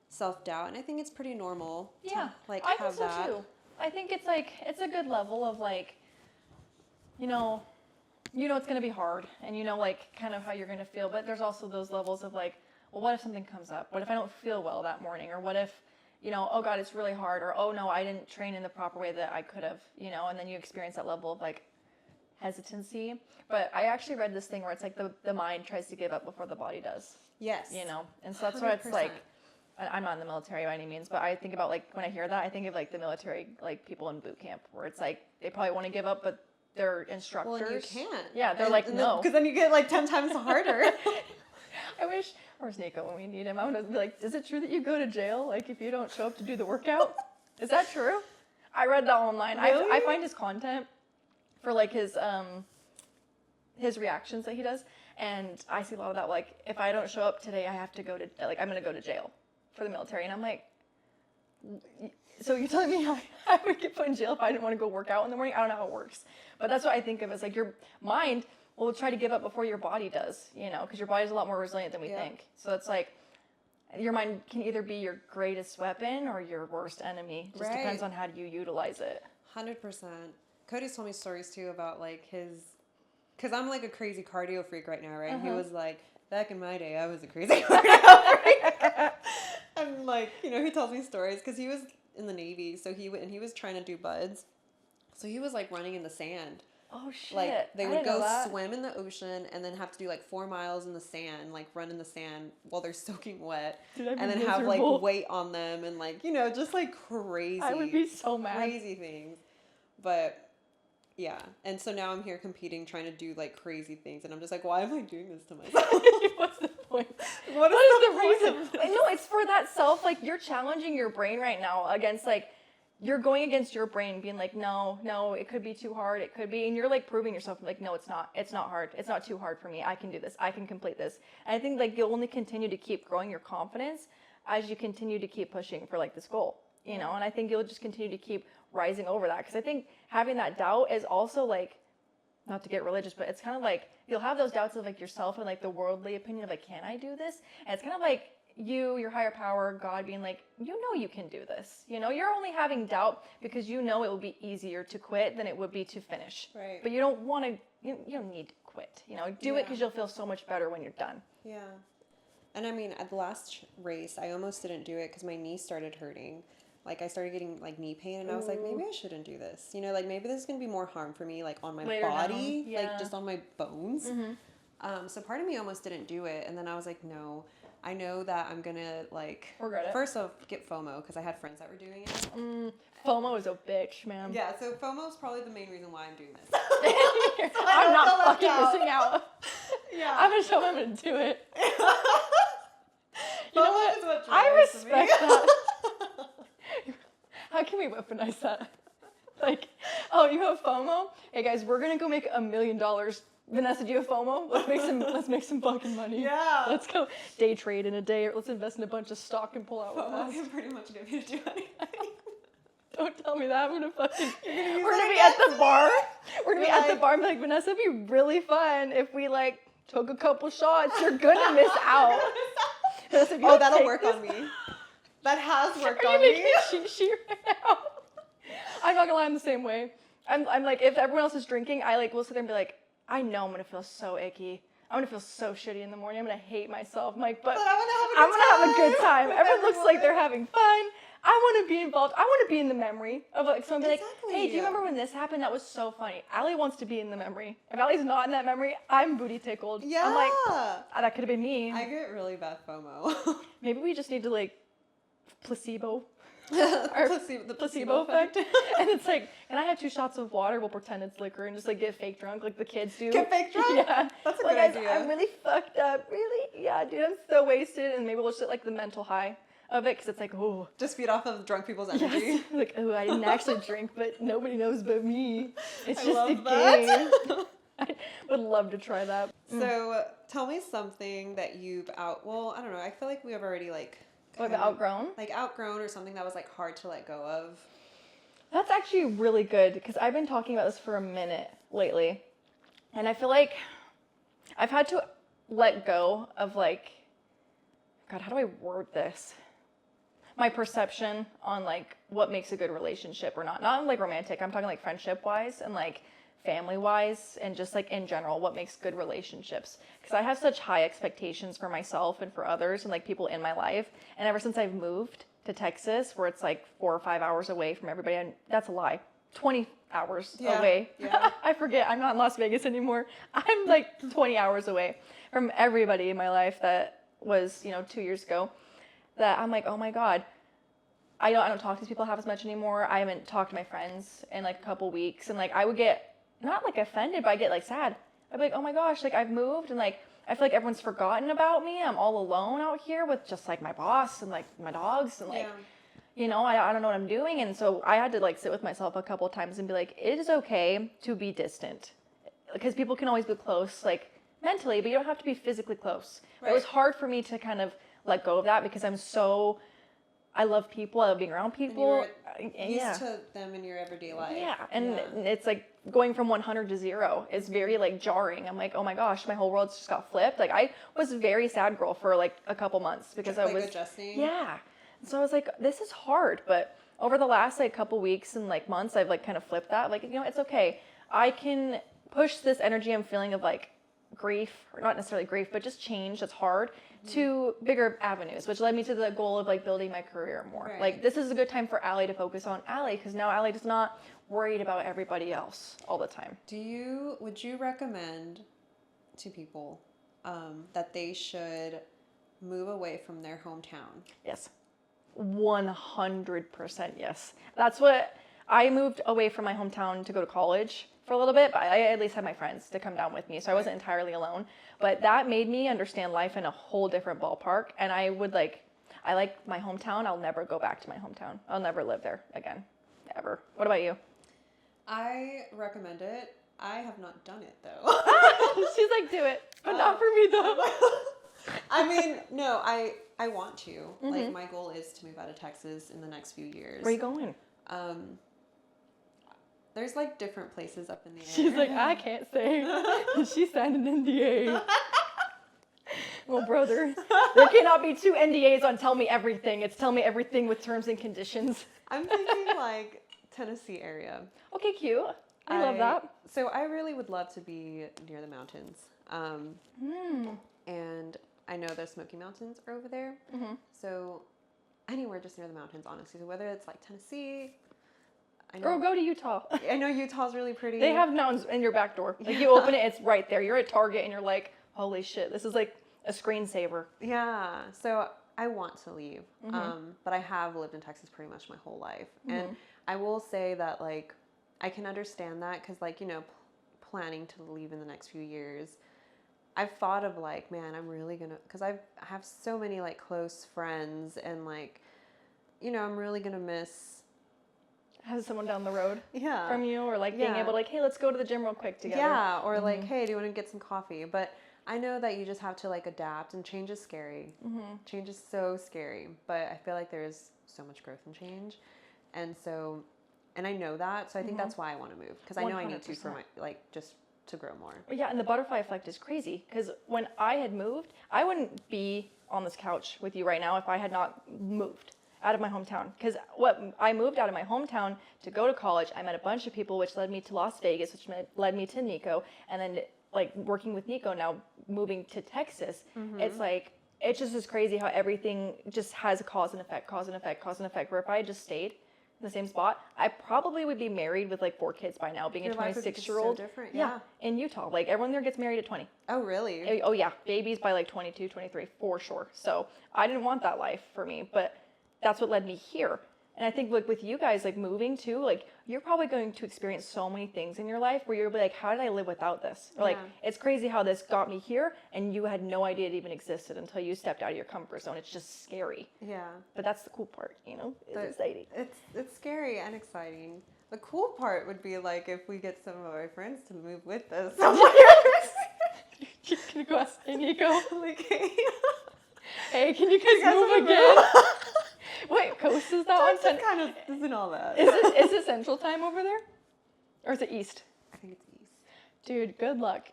self-doubt, and I think it's pretty normal to like I have think so that. too. I think it's like, it's a good level of like, you know it's going to be hard and you know like kind of how you're going to feel, but there's also those levels of like, well, what if something comes up? What if I don't feel well that morning? Or what if, you know, oh God, it's really hard, or oh no, I didn't train in the proper way that I could have, you know, and then you experience that level of like hesitancy. But I actually read this thing where it's like the mind tries to give up before the body does. Yes. You know, and so that's why it's like, I'm not in the military by any means, but I think about like when I hear that, I think of like the military, like people in boot camp where it's like they probably want to give up, but their instructors. Well, and you can't. Yeah, they're like, no. Because then you get like 10 times harder. I wish, where's Nico when we need him? I want to be like, is it true that you go to jail like if you don't show up to do the workout? Is that true? I read that online. Really? I find his content for like his reactions that he does, and I see a lot of that. Like, if I don't show up today, I have to go to like I'm gonna go to jail for the military, and I'm like, so you're telling me I would get put in jail if I didn't want to go work out in the morning? I don't know how it works, but that's what I think of as like your mind will try to give up before your body does, you know, because your body's a lot more resilient than we think. So it's like your mind can either be your greatest weapon or your worst enemy. Just depends on how you utilize it. 100%. Cody's told me stories too about like because I'm like a crazy cardio freak right now, right? He was like, back in my day, I was a crazy cardio freak. I'm like, you know, he tells me stories because he was in the Navy, so he was trying to do buds. So he was like running in the sand. Oh shit. Like they would go swim in the ocean and then have to do like 4 miles in the sand, like run in the sand while they're soaking wet. Dude, and then have like weight on them and like, you know, just like crazy. I would be so mad. Crazy things. But yeah. And so now I'm here competing, trying to do like crazy things. And I'm just like, why am I doing this to myself? What's the point? What is the reason? No, it's for that self, like you're challenging your brain right now against like, you're going against your brain being like, no, it could be too hard. It could be, and you're like proving yourself like, no, it's not hard. It's not too hard for me. I can do this. I can complete this. And I think like you'll only continue to keep growing your confidence as you continue to keep pushing for like this goal, you know? And I think you'll just continue to keep rising over that. Cause I think having that doubt is also like, not to get religious, but it's kind of like, you'll have those doubts of like yourself and like the worldly opinion of like, can I do this? And it's kind of like, your higher power, God being like, you know you can do this. You know, you're only having doubt because you know it will be easier to quit than it would be to finish. Right. But you don't want to, you don't need to quit. You know, do it because you'll feel so much better when you're done. Yeah. And I mean, at the last race, I almost didn't do it because my knee started hurting. Like, I started getting, like, knee pain, and I was like, maybe I shouldn't do this. You know, like, maybe this is going to be more harm for me, like, on my body, like, just on my bones. So part of me almost didn't do it, and then I was like, no. I know that I'm going to, like, regret it. First off, get FOMO, because I had friends that were doing it. FOMO is a bitch, man. Yeah, so FOMO is probably the main reason why I'm doing this. So I'm not fucking missing out. Yeah. I'm going to show them how to do it. You know what? Is what I respect that. can we weaponize that? Like, oh, you have FOMO? Hey guys, we're gonna go make $1 million. Vanessa, do you have FOMO? Let's make some fucking money. Yeah. Let's go day trade in a day, or let's invest in a bunch of stock and pull out FOMO fast. can pretty much get you to do anything. Don't tell me that. I'm gonna fucking. We're We're gonna be at the bar. We're gonna be at the bar and be like, Vanessa, it'd be really fun if we like took a couple shots. You're gonna miss out. Vanessa, Oh, that'll work on me. That has worked on me. Are you making a cheat sheet right now? I'm not gonna lie, I'm the same way. I'm like, if everyone else is drinking, I like will sit there and be like, I know I'm gonna feel so icky. I'm gonna feel so shitty in the morning. I'm gonna hate myself. I'm like, but I'm gonna have a good time. Everyone looks like they're having fun. I want to be involved. I want to be in the memory of like someone be like, hey, do you remember when this happened? That was so funny. Allie wants to be in the memory. If Allie's not in that memory, I'm booty tickled. Yeah. I'm like, that could have been me. I get really bad FOMO. Maybe we just need to like placebo. The placebo effect. And it's like, and I have 2 shots of water. We'll pretend it's liquor and just like get fake drunk like the kids do. Get fake drunk? Yeah. That's a good good idea. I'm really fucked up. Really? Yeah, dude, I'm so wasted. And maybe we'll just get like the mental high of it because it's like, oh. Just feed off of drunk people's energy. Yes. Like, oh, I didn't actually drink, but nobody knows but me. It's I just love a that. game. I would love to try that. So tell me something that you've I don't know. I feel like we have already like. What, outgrown? Like outgrown or something that was like hard to let go of. That's actually really good because I've been talking about this for a minute lately. And I feel like I've had to let go of like, God, how do I word this? My perception on like what makes a good relationship or not. Not like romantic, I'm talking like friendship wise and like family wise and just like in general what makes good relationships, because I have such high expectations for myself and for others and like people in my life, and ever since I've moved to Texas where it's like 4 or 5 hours away from everybody, and that's a lie, 20 hours away. I forget, I'm not in Las Vegas anymore. I'm like 20 hours away from everybody in my life that was 2 years ago, that I'm like, oh my God, I don't talk to these people half as much anymore. I haven't talked to my friends in like a couple weeks, and like I would get not like offended, but I get like sad. I'd be like, oh my gosh, like I've moved and like I feel like everyone's forgotten about me. I'm all alone out here with just like my boss and like my dogs and like, I don't know what I'm doing. And so I had to like sit with myself a couple of times and be like, it is okay to be distant, because people can always be close like mentally, but you don't have to be physically close. Right. It was hard for me to kind of let go of that because I love people. I love being around people. Used to them in your everyday life. Yeah, and it's like going from 100 to 0 is very like jarring. I'm like, oh my gosh, my whole world just got flipped. Like I was a very sad girl for like a couple months because I was adjusting. Yeah, so I was like, this is hard. But over the last like couple weeks and like months, I've like kind of flipped that. Like, it's okay. I can push this energy I'm feeling of like grief, or not necessarily grief, but just change that's hard, to bigger avenues, which led me to the goal of like building my career more. Right. Like this is a good time for Allie to focus on Allie, because now Allie is not worried about everybody else all the time. Would you recommend to people that they should move away from their hometown? Yes. 100% yes. That's what I moved away from my hometown to go to college for a little bit, but I at least had my friends to come down with me, so I wasn't entirely alone. But that made me understand life in a whole different ballpark, and I like my hometown. I'll never go back to my hometown. I'll never live there again, ever. What about you? I recommend it. I have not done it though. She's like, do it, but not for me though. I mean, no, I want to. Mm-hmm. Like my goal is to move out of Texas in the next few years. Where are you going? There's like different places up in the air. She's like, I can't say. She signed an NDA. Well, brother, there cannot be 2 NDAs on Tell Me Everything. It's Tell Me Everything with terms and conditions. I'm thinking like Tennessee area. Okay, cute. I love that. So I really would love to be near the mountains. And I know the Smoky Mountains are over there. Mm-hmm. So anywhere just near the mountains, honestly. So whether it's like Tennessee, or go to Utah. I know Utah's really pretty. They have mountains in your back door. Like you open it, it's right there. You're at Target and you're like, holy shit, this is like a screensaver. Yeah. So I want to leave. Mm-hmm. But I have lived in Texas pretty much my whole life. Mm-hmm. And I will say that like, I can understand that because like, planning to leave in the next few years, I've thought of like, man, I'm really gonna, because I have so many like close friends and like, I'm really gonna miss has someone down the road Yeah. from you, or like being able to like, hey, let's go to the gym real quick together. Yeah, or like, hey, do you want to get some coffee? But I know that you just have to like adapt, and change is scary. Change is so scary, but I feel like there's so much growth in change, and I know that, so I think that's why I want to move, because I know I need to for my like just to grow more. Yeah, and the butterfly effect is crazy, because when I had moved, I wouldn't be on this couch with you right now if I had not moved out of my hometown. Because I moved out of my hometown to go to college. I met a bunch of people, which led me to Las Vegas, which led me to Nico, and then like working with Nico now, moving to Texas. It's like, it just is crazy how everything just has a cause and effect, cause and effect, cause and effect. Where if I had just stayed in the same spot, I probably would be married with like 4 kids by now, being a 26-year-old. So different. Yeah, in Utah, like everyone there gets married at 20. Oh, really? Oh yeah, babies by like 22, 23 for sure. So I didn't want that life for me, but that's what led me here. And I think like with you guys, like moving too, like you're probably going to experience so many things in your life where you're like, how did I live without this? Or like, it's crazy how this got me here, and you had no idea it even existed until you stepped out of your comfort zone. It's just scary. Yeah. But that's the cool part, you know? It's exciting. It's scary and exciting. The cool part would be like if we get some of our friends to move with us somewhere. You're gonna go ask Nico. Like, hey, can you guys move again? Wait, Coast is that one? Texas kind of isn't all that. Is it Central Time over there? Or is it East? I think it's East. Dude, good luck.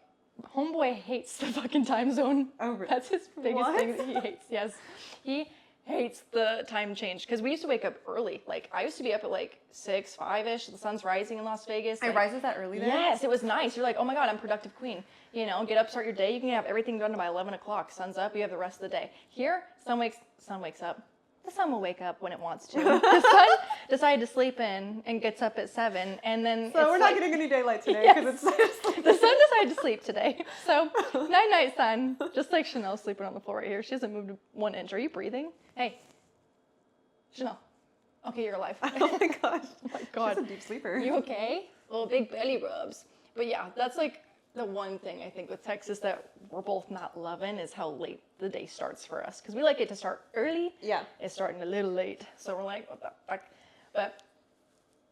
Homeboy hates the fucking time zone. Oh, really? That's his biggest thing that he hates. Yes. He hates the time change, because we used to wake up early. Like, I used to be up at like 6, 5-ish. The sun's rising in Las Vegas. It rises that early there? Yes, it was nice. You're like, oh my God, I'm productive queen. You know, get up, start your day. You can have everything done by 11 o'clock. Sun's up. You have the rest of the day. Here, sun wakes up. The sun will wake up when it wants to. The sun decided to sleep in and gets up at 7, and then so we're not getting any daylight today because it's the sun decided to sleep today. So night, sun. Just like Chanel sleeping on the floor right here. She hasn't moved 1 inch. Are you breathing? Hey, Chanel. Okay, you're alive. Oh my gosh. Oh my God. She's a deep sleeper. You okay? Little big belly rubs. But yeah, that's like the one thing I think with Texas that we're both not loving is how late the day starts for us. Because we like it to start early. Yeah. It's starting a little late. So we're like, what the fuck? But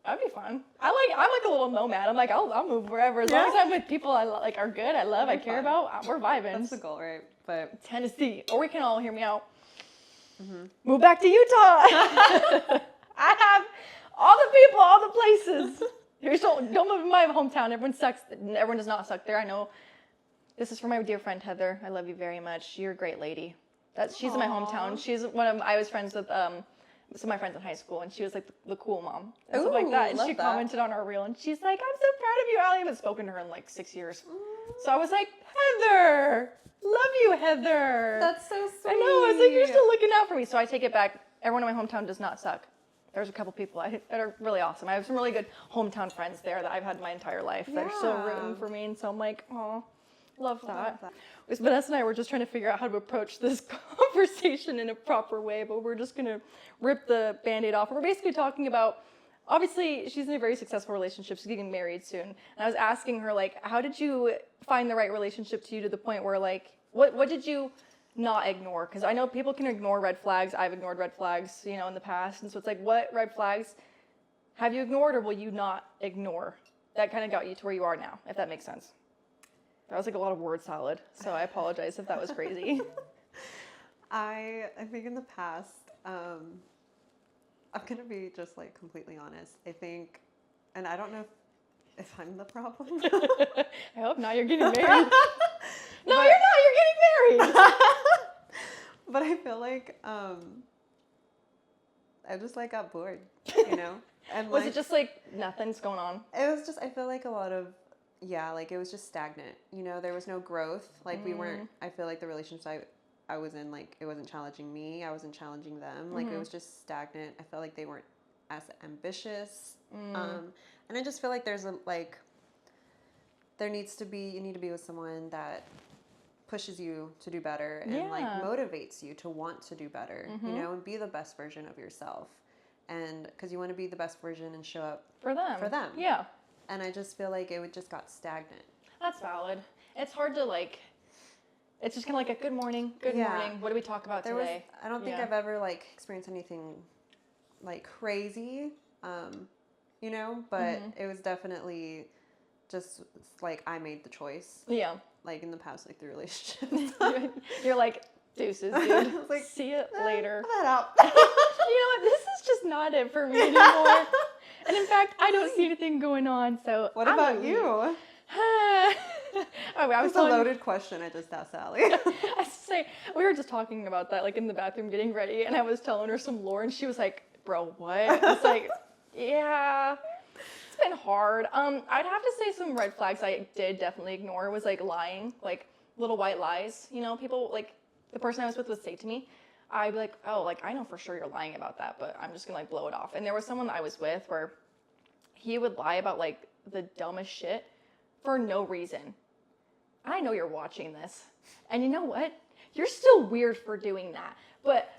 that'd be fun. I'm like a little nomad. I'm like, I'll move wherever. As long as I'm with people I like are good, I love, I care about, we're vibing. That's the goal, right? But Tennessee. Or we can all hear me out. Move back to Utah. I have all the people, all the places. Don't move in my hometown. Everyone sucks. Everyone does not suck there. I know. This is for my dear friend Heather. I love you very much. You're a great lady. She's in my hometown. She's I was friends with some of my friends in high school, and she was like the cool mom and stuff like that. And she commented on our reel, and she's like, "I'm so proud of you, Allie." I haven't spoken to her in like 6 years. So I was like, Heather, love you, Heather. That's so sweet. I know. I was like, you're still looking out for me. So I take it back. Everyone in my hometown does not suck. There's a couple people that are really awesome. I have some really good hometown friends there that I've had my entire life. Yeah. They're so rooting for me, and so I'm like, oh, love that. Vanessa and I were just trying to figure out how to approach this conversation in a proper way, but we're just gonna rip the Band-Aid off. We're basically talking about, obviously, she's in a very successful relationship. She's getting married soon, and I was asking her, like, how did you find the right relationship to you to the point where, like, what did you not ignore? Because I know people can ignore red flags. I've ignored red flags, in the past. And so it's like, what red flags have you ignored, or will you not ignore? That kind of got you to where you are now, if that makes sense. That was like a lot of word salad, so I apologize if that was crazy. I think in the past, I'm going to be just like completely honest. I think, and I don't know if I'm the problem. I hope not. You're getting married. No, you're not. You're getting married. But I feel like I just like got bored, And was it just like nothing's going on? It was just, I feel like a lot of, like it was just stagnant. There was no growth. Like we weren't, I feel like the relationship I was in, like it wasn't challenging me. I wasn't challenging them. Like it was just stagnant. I felt like they weren't as ambitious. And I just feel like there's you need to be with someone that pushes you to do better and like motivates you to want to do better, and be the best version of yourself. And because you want to be the best version and show up for them. Yeah. And I just feel like it just got stagnant. That's valid. It's hard to it's just kind of like a good morning. What do we talk about today? I don't think I've ever experienced anything crazy. you know, but it was definitely just like I made the choice. Yeah. Like in the past, like 3 relationships. You're like, deuces, dude. Like, see you later. I'm out. You know what? This is just not it for me anymore. And in fact, I don't see anything going on. So What about you? I was It's a loaded question I just asked Allie. I was say we were just talking about that, like in the bathroom getting ready, and I was telling her some lore, and she was like, "Bro, what?" I was like, "Yeah, it's been hard." I'd have to say some red flags I did definitely ignore was like lying, like little white lies. You know, people like the person I was with would say to me, I'd be like, "Oh, like I know for sure you're lying about that, but I'm just gonna like blow it off." And there was someone I was with where he would lie about like the dumbest shit for no reason. I know you're watching this, and you know what? You're still weird for doing that. But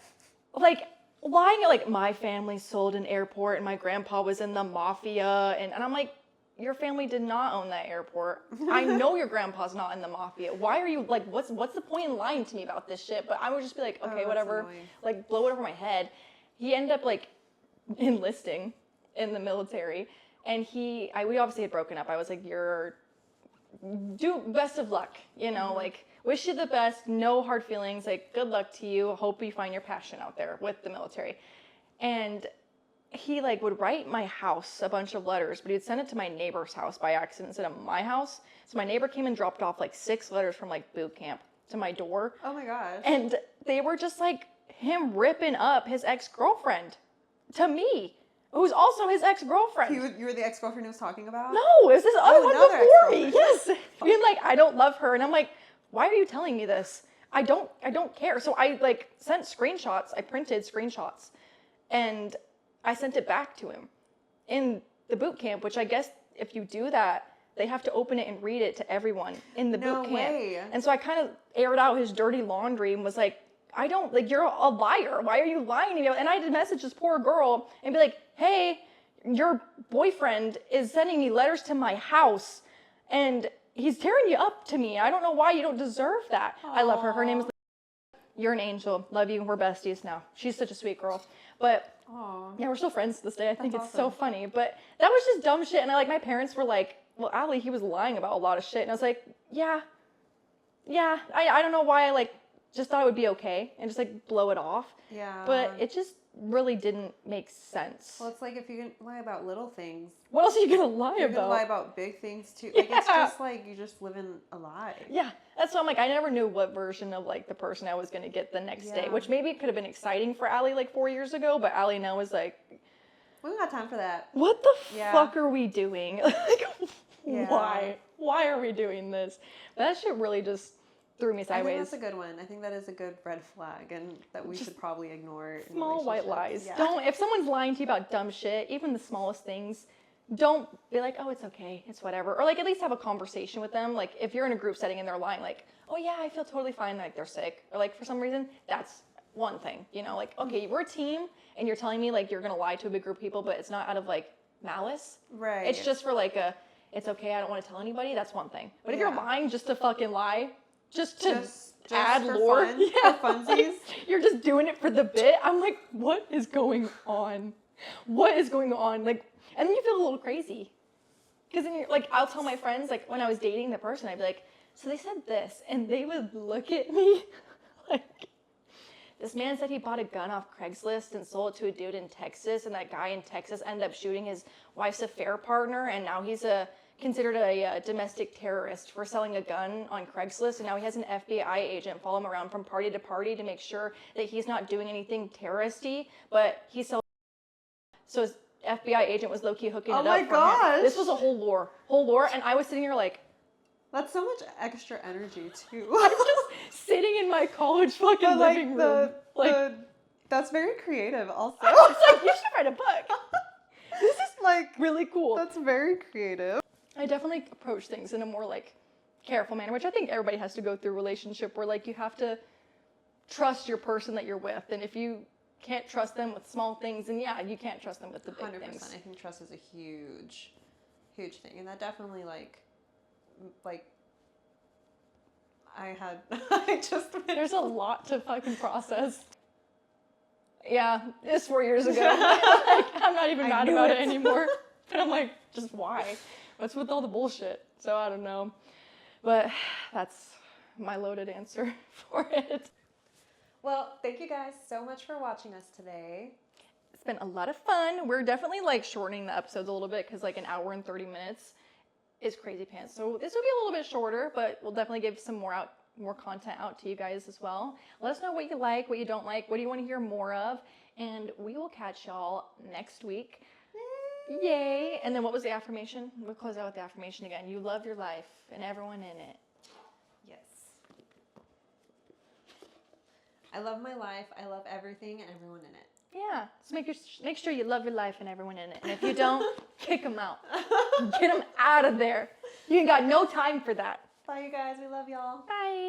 like lying at like my family sold an airport and my grandpa was in the mafia, and I'm like, your family did not own that airport. I know your grandpa's not in the mafia. Why are you like, what's the point in lying to me about this shit? But I would just be like, okay, whatever, like blow it over my head. He ended up like enlisting in the military, and we obviously had broken up. I was like, do best of luck, you know, like wish you the best, no hard feelings, like good luck to you, hope you find your passion out there with the military. And he like would write my house a bunch of letters, but he'd send it to my neighbor's house by accident instead of my house. So my neighbor came and dropped off like 6 letters from like boot camp to my door. Oh my gosh. And they were just like him ripping up his ex-girlfriend to me, who's also his ex-girlfriend. You were the ex-girlfriend he was talking about? No, it was this other one another before me. ex-girlfriend. Yes. Being like, I don't love her. And I'm like, why are you telling me this? I don't care. So I like sent screenshots. I printed screenshots and I sent it back to him in the boot camp, which I guess if you do that, they have to open it and read it to everyone in the boot camp. Way. And so I kind of aired out his dirty laundry and was like, you're a liar. Why are you lying to me? And I had to message this poor girl and be like, hey, your boyfriend is sending me letters to my house and he's tearing you up to me. I don't know why you don't deserve that. Aww. I love her. Her name is You're an angel. Love you. We're besties now. She's such a sweet girl. But aww. Yeah, we're still friends to this day. I think it's awesome. So funny. But that was just dumb shit. And my parents were like, well, Allie, he was lying about a lot of shit. And I was like, yeah. I don't know why I just thought it would be okay and just blow it off. Yeah. But it just really didn't make sense. Well, it's like if you can lie about little things. What else are you going to lie about? You're going to lie about big things too. Like, it's just you just live in a lie. Yeah. That's why I'm I never knew what version of the person I was going to get the next day, which maybe it could have been exciting for Allie 4 years ago, but Allie now is like, we don't got time for that. What the fuck are we doing? Why? Why are we doing this? But that shit really just threw me sideways. I think that's a good one. I think that is a good red flag and that we should probably ignore. Small white lies. Yeah. If someone's lying to you about dumb shit, even the smallest things, don't be like, oh, it's okay, it's whatever. Or at least have a conversation with them. If you're in a group setting and they're lying, oh yeah, I feel totally fine, they're sick. Or for some reason, that's one thing. Okay, we're a team and you're telling me you're gonna lie to a big group of people, but it's not out of malice. Right. It's just for it's okay, I don't want to tell anybody, that's one thing. But if you're lying just to fucking lie, just to add lore, for funsies. You're just doing it for the bit. I'm like, what is going on? What is going on? And then you feel a little crazy. Because then you're I'll tell my friends, when I was dating the person, I'd be like, so they said this, and they would look at me this man said he bought a gun off Craigslist and sold it to a dude in Texas, and that guy in Texas ended up shooting his wife's affair partner, and now he's considered a domestic terrorist for selling a gun on Craigslist, and now he has an FBI agent follow him around from party to party to make sure that he's not doing anything terroristy, but he sells. So his FBI agent was low-key hooking it up for him. Oh my gosh! This was a whole lore, and I was sitting here that's so much extra energy too. I'm just sitting in my college fucking living room. That's very creative also. I was you should write a book. This is really cool. That's very creative. I definitely approach things in a more careful manner, which I think everybody has to go through a relationship where you have to trust your person that you're with. And if you can't trust them with small things, then yeah, you can't trust them with the big 100%. Things. I think trust is a huge thing. And that definitely there's a lot to fucking process. Yeah, it's 4 years ago. I'm not even mad about it anymore. And I'm like, just why? What's with all the bullshit? So I don't know. But that's my loaded answer for it. Well, thank you guys so much for watching us today. It's been a lot of fun. We're definitely like shortening the episodes a little bit because like an hour and 30 minutes is crazy pants. So this will be a little bit shorter, but we'll definitely give some more content out to you guys as well. Let us know what you like, what you don't like, what do you want to hear more of, and we will catch y'all next week. Yay! And then what was the affirmation? We'll close out with the affirmation again. You love your life and everyone in it. Yes. I love my life. I love everything and everyone in it. Yeah. So make sure you love your life and everyone in it. And if you don't, kick them out. Get them out of there. You ain't got no time for that. Bye, you guys. We love y'all. Bye.